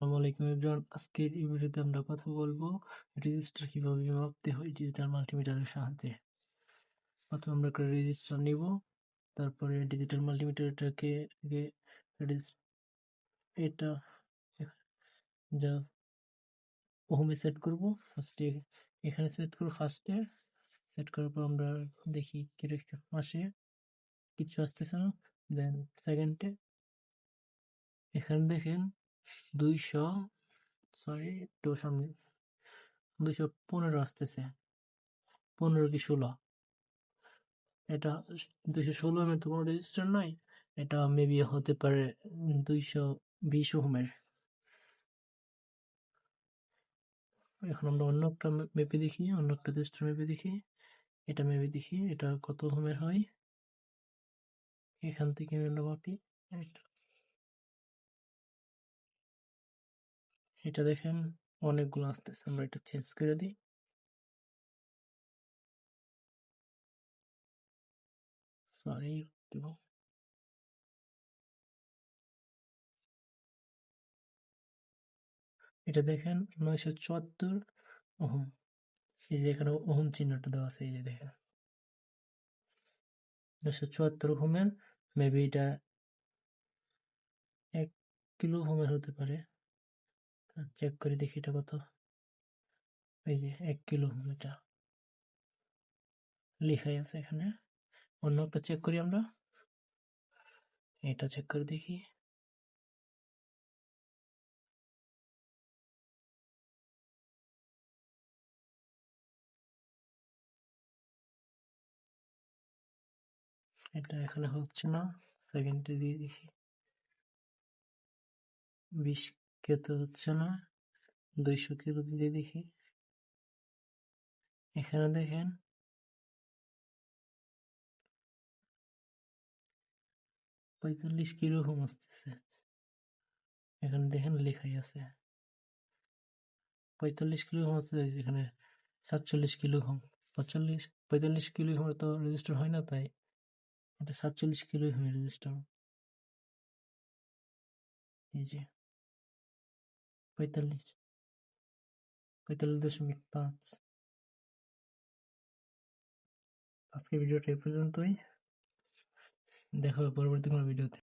আসসালামু আলাইকুম এভরিওয়ান। আজকের এই ভিডিওতে আমরা কথা বলবো রেজিস্টার কিভাবে মাপতে হয় ডিজিটাল মাল্টিমিটারের সাহায্যে। প্রথমে আমরা একটা রেজিস্টার নিব, তারপরে ডিজিটাল মাল্টিমিটারটাকে এটা জাস্ট ওহমে সেট করব। ফার্স্টে এখানে সেট করব, ফার্স্টে সেট করার পর আমরা দেখি কিরকম আসে, কিছু আসতেছে না। দেন সেকেন্ডে এখানে দেখেন 200 একটু সামনে 215 আসতেছে, 15 কি 16। এটা 216 ওহমের তো কোনো রেজিস্টার নাই, এটা মেবি হতে পারে 220 ওহমের। এখন আমরা অন্য একটা মেপে দেখি, অন্য একটা রেজিস্টার মেপে দেখি, এটা মেপে দেখি এটা কত ওহমের হয়। এখান থেকে আমরা মাপি। এটা দেখেন অনেকগুলো আসতেছে, আমরা এটা চেঞ্জ করে দিই। সরি, এটা দেখেন 974 ওহম। এই যে এখানে ওহম চিহ্নটা দেওয়া আছে, এই যে দেখেন 974 ওহমের। মেবি এটা 1 কিলো ওহমের হতে পারে। চেক করে দেখি এটা কত। এই যে 1 কিলো ওহম এটা লেখাই আছে এখানে। অন্য একটা চেক করি আমরা, এটা চেক করে দেখি। এটা এখানে হচ্ছে না, সেকেন্ডে দিয়ে দেখি। 20 কে তো হচ্ছে না, 200 কিলো দিয়ে দেখি। এখানে দেখেন 45 কিলো ওহম আসতেছে। এখানে দেখেন লেখাই আছে 45 কিলো ওহম আসছে, এখানে 47 কিলো ওহম। 45 কিলো ওহম তো রেজিস্টার হয় না, তাই এটা 47 কিলো ওহম রেজিস্টার। এই যে 45.5। আজকের ভিডিওটা এই পর্যন্তই, দেখা হবে পরবর্তী কোনো ভিডিওতে।